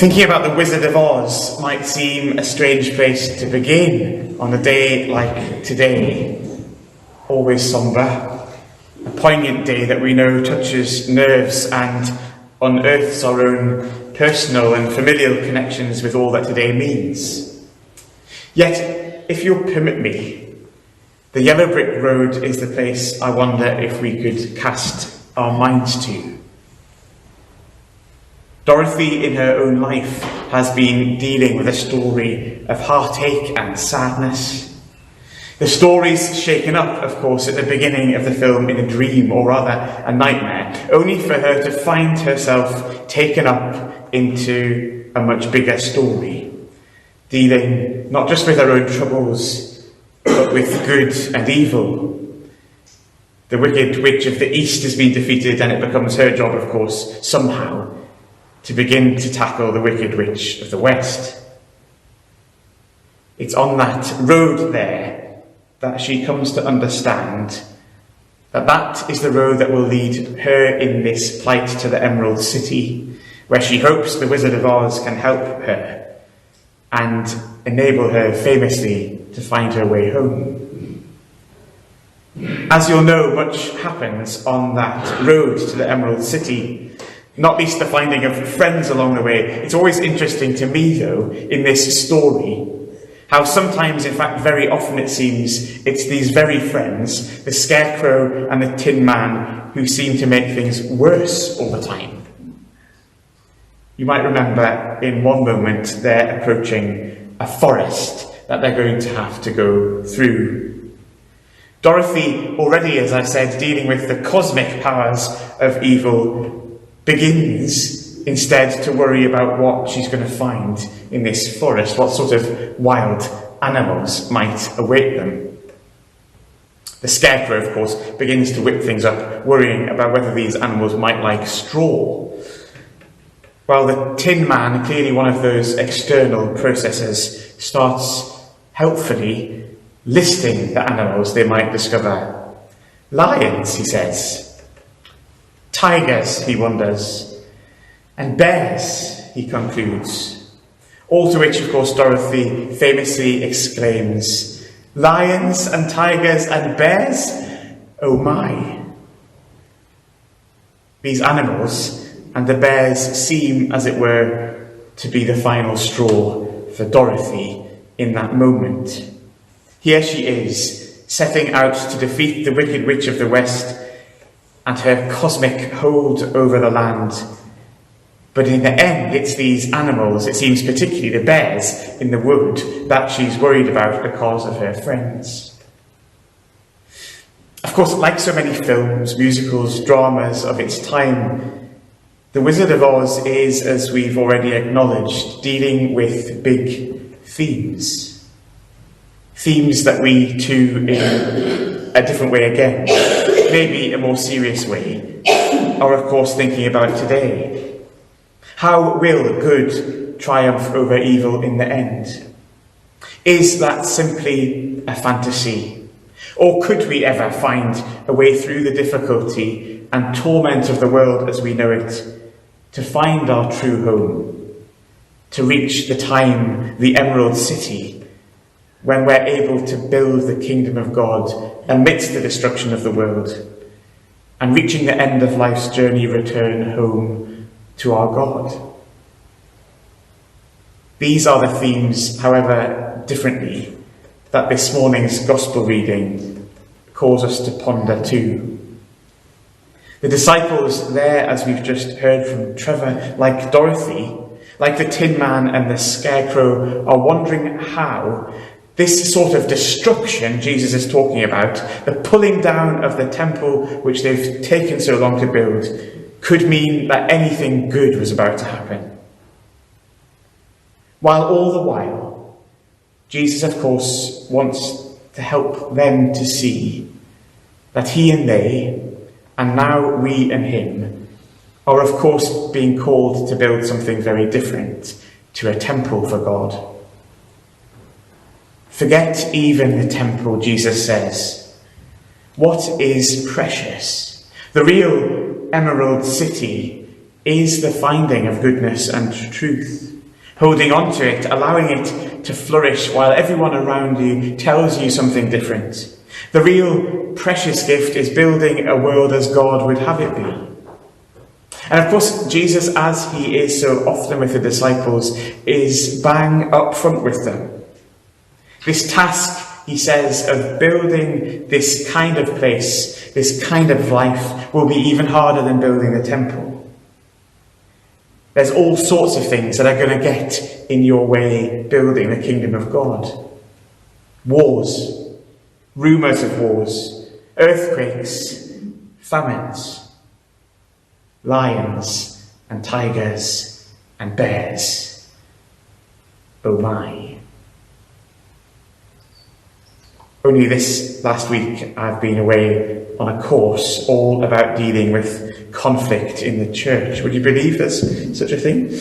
Thinking about the Wizard of Oz might seem a strange place to begin on a day like today, always sombre, a poignant day that we know touches nerves and unearths our own personal and familial connections with all that today means. Yet, if you'll permit me, the yellow brick road is the place I wonder if we could cast our minds to. Dorothy, in her own life, has been dealing with a story of heartache and sadness. The story's shaken up, of course, at the beginning of the film in a dream, or rather a nightmare, only for her to find herself taken up into a much bigger story, dealing not just with her own troubles, but with good and evil. The Wicked Witch of the East has been defeated, and it becomes her job, of course, somehow, to begin to tackle the Wicked Witch of the West. It's on that road there that she comes to understand that that is the road that will lead her in this plight to the Emerald City, where she hopes the Wizard of Oz can help her and enable her famously to find her way home. As you'll know, much happens on that road to the Emerald City, not least the finding of friends along the way. It's always interesting to me, though, in this story, how sometimes, in fact very often it seems, it's these very friends, the Scarecrow and the Tin Man, who seem to make things worse all the time. You might remember in one moment they're approaching a forest that they're going to have to go through. Dorothy, already, as I said, dealing with the cosmic powers of evil, begins instead to worry about what she's going to find in this forest, what sort of wild animals might await them. The Scarecrow, of course, begins to whip things up, worrying about whether these animals might like straw, while the Tin Man, clearly one of those external processors, starts helpfully listing the animals they might discover. Lions, he says. Tigers, he wonders. And bears, he concludes. All to which, of course, Dorothy famously exclaims, "Lions and tigers and bears? Oh my!" These animals and the bears seem, as it were, to be the final straw for Dorothy in that moment. Here she is, setting out to defeat the Wicked Witch of the West and her cosmic hold over the land. But in the end, it's these animals, it seems particularly the bears in the wood, that she's worried about because of her friends. Of course, like so many films, musicals, dramas of its time, The Wizard of Oz is, as we've already acknowledged, dealing with big themes. Themes that we too, in a different way again, maybe a more serious way, are of course thinking about today. How will good triumph over evil in the end? Is that simply a fantasy? Or could we ever find a way through the difficulty and torment of the world as we know it, to find our true home, to reach the time, the Emerald City, when we're able to build the kingdom of God amidst the destruction of the world, and reaching the end of life's journey, return home to our God? These are the themes, however differently, that this morning's gospel reading calls us to ponder too. The disciples there, as we've just heard from Trevor, like Dorothy, like the Tin Man and the Scarecrow, are wondering how this sort of destruction Jesus is talking about, the pulling down of the temple which they've taken so long to build, could mean that anything good was about to happen. While all the while, Jesus, of course, wants to help them to see that he and they, and now we and him, are of course being called to build something very different, to a temple for God. Forget even the temple, Jesus says. What is precious? The real Emerald City is the finding of goodness and truth, holding on to it, allowing it to flourish while everyone around you tells you something different. The real precious gift is building a world as God would have it be. And of course, Jesus, as he is so often with the disciples, is bang up front with them. This task, he says, of building this kind of place, this kind of life, will be even harder than building the temple. There's all sorts of things that are going to get in your way building the kingdom of God. Wars, rumours of wars, earthquakes, famines, lions and tigers and bears. Oh my. Only this last week I've been away on a course all about dealing with conflict in the church. Would you believe there's such a thing?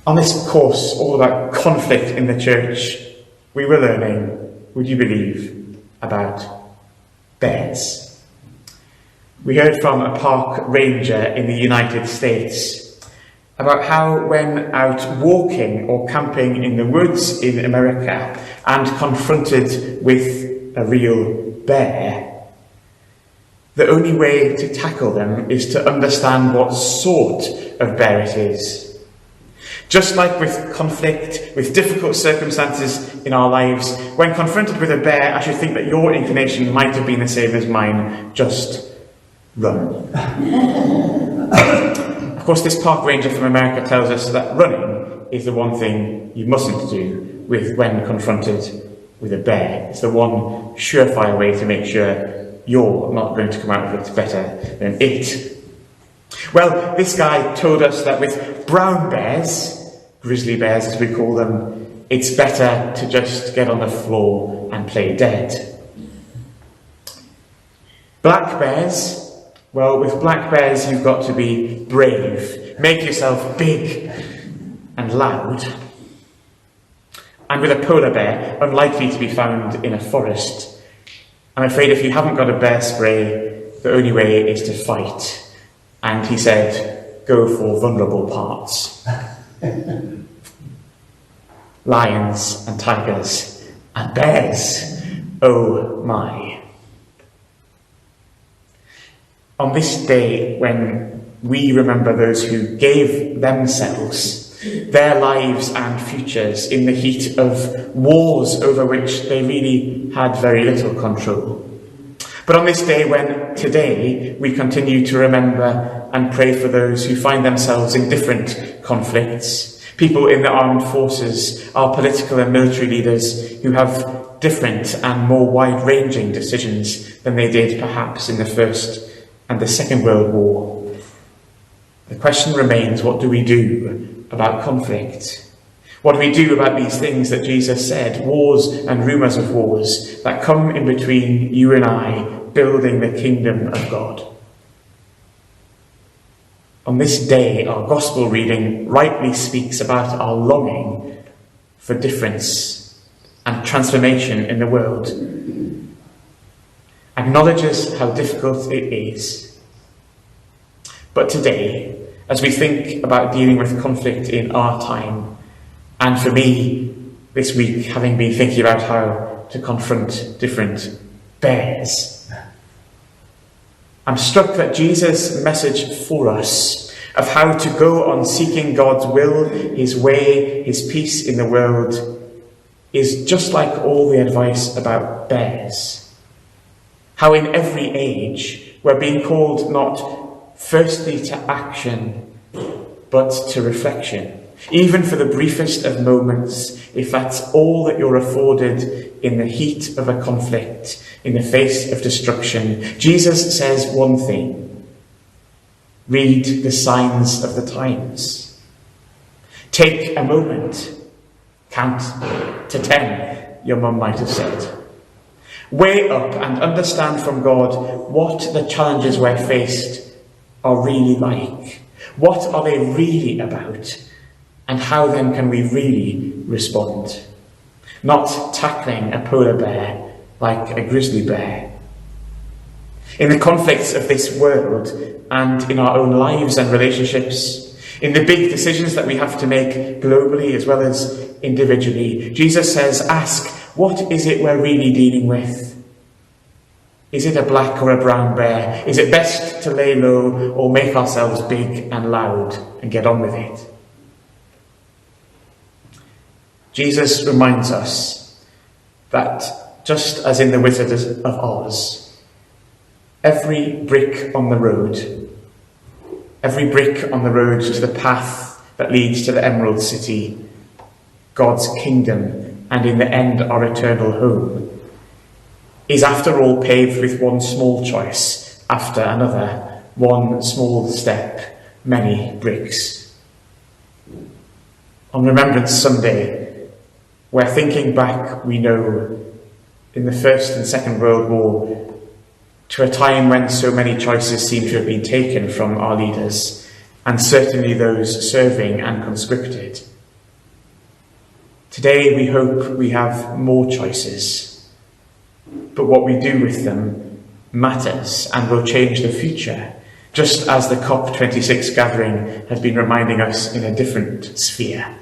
On this course all about conflict in the church, we were learning, would you believe, about bears. We heard from a park ranger in the United States about how when out walking or camping in the woods in America and confronted with a real bear, the only way to tackle them is to understand what sort of bear it is. Just like with conflict, with difficult circumstances in our lives, when confronted with a bear, I should think that your inclination might have been the same as mine, just run. Of course, this park ranger from America tells us that running is the one thing you mustn't do when confronted with a bear. It's the one surefire way to make sure you're not going to come out of it better than it. Well, this guy told us that with brown bears, grizzly bears as we call them, it's better to just get on the floor and play dead. Black bears, well, with black bears you've got to be brave, make yourself big and loud. And with a polar bear, unlikely to be found in a forest, I'm afraid if you haven't got a bear spray, the only way is to fight. And he said, go for vulnerable parts. Lions and tigers and bears, oh my. On this day when we remember those who gave themselves, their lives and futures in the heat of wars over which they really had very little control. But on this day when today we continue to remember and pray for those who find themselves in different conflicts, people in the armed forces, our political and military leaders who have different and more wide-ranging decisions than they did perhaps in the First and the Second World War. The question remains, what do we do about conflict? What do we do about these things that Jesus said, wars and rumours of wars, that come in between you and I building the kingdom of God? On this day, our gospel reading rightly speaks about our longing for difference and transformation in the world, acknowledges how difficult it is. But today, as we think about dealing with conflict in our time, and for me this week, having been thinking about how to confront different bears, I'm struck that Jesus' message for us of how to go on seeking God's will, his way, his peace in the world, is just like all the advice about bears. How in every age we're being called not firstly to action, but to reflection. Even for the briefest of moments, if that's all that you're afforded in the heat of a conflict, in the face of destruction, Jesus says one thing: read the signs of the times. Take a moment. Count to 10, your mum might have said. Weigh up and understand from God what the challenges we're faced are really like. What are they really about? And how then can we really respond? Not tackling a polar bear like a grizzly bear. in the conflicts of this world and in our own lives and relationships, in the big decisions that we have to make globally as well as individually. Jesus says, ask, what is it we're really dealing with? Is it a black or a brown bear? Is it best to lay low or make ourselves big and loud and get on with it? Jesus reminds us that just as in the Wizard of Oz, every brick on the road to the path that leads to the Emerald City, God's kingdom, and in the end our eternal home, is after all paved with one small choice after another, one small step, many bricks. On Remembrance Sunday, we're thinking back, we know, in the First and Second World War, to a time when so many choices seem to have been taken from our leaders, and certainly those serving and conscripted. Today we hope we have more choices, but what we do with them matters and will change the future, just as the COP26 gathering has been reminding us in a different sphere.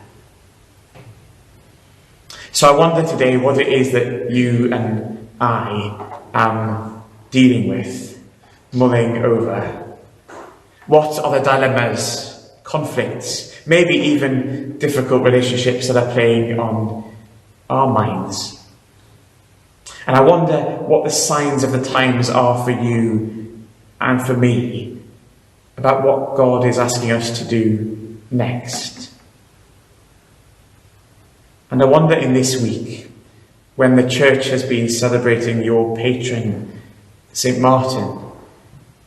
So I wonder today what it is that you and I am dealing with, mulling over. What are the dilemmas, conflicts, maybe even difficult relationships that are playing on our minds? And I wonder what the signs of the times are for you and for me about what God is asking us to do next. And I wonder in this week, when the church has been celebrating your patron, St. Martin,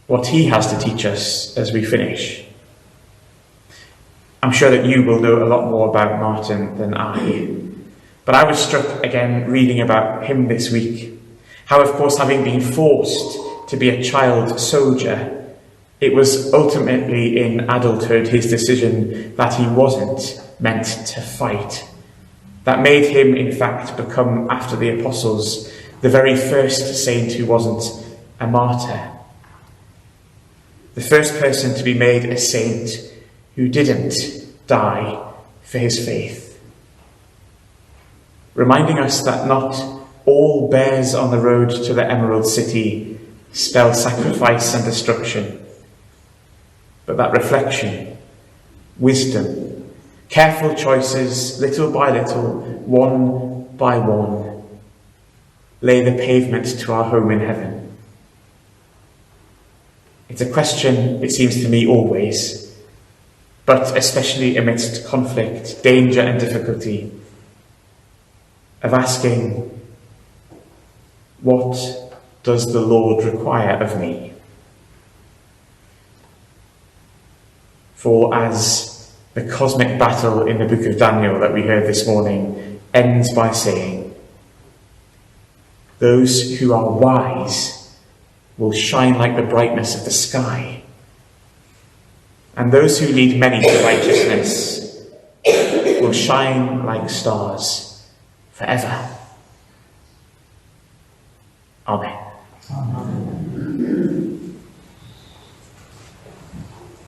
what he has to teach us as we finish. I'm sure that you will know a lot more about Martin than I. But I was struck again reading about him this week. How, of course, having been forced to be a child soldier, it was ultimately in adulthood his decision that he wasn't meant to fight. That made him, in fact, become, after the apostles, the very first saint who wasn't a martyr. The first person to be made a saint who didn't die for his faith. Reminding us that not all bears on the road to the Emerald City spell sacrifice and destruction, but that reflection, wisdom, careful choices, little by little, one by one, lay the pavement to our home in heaven. It's a question, it seems to me, always, but especially amidst conflict, danger and difficulty, of asking, what does the Lord require of me? For as the cosmic battle in the book of Daniel that we heard this morning ends by saying, those who are wise will shine like the brightness of the sky, and those who lead many to righteousness will shine like stars forever. Amen.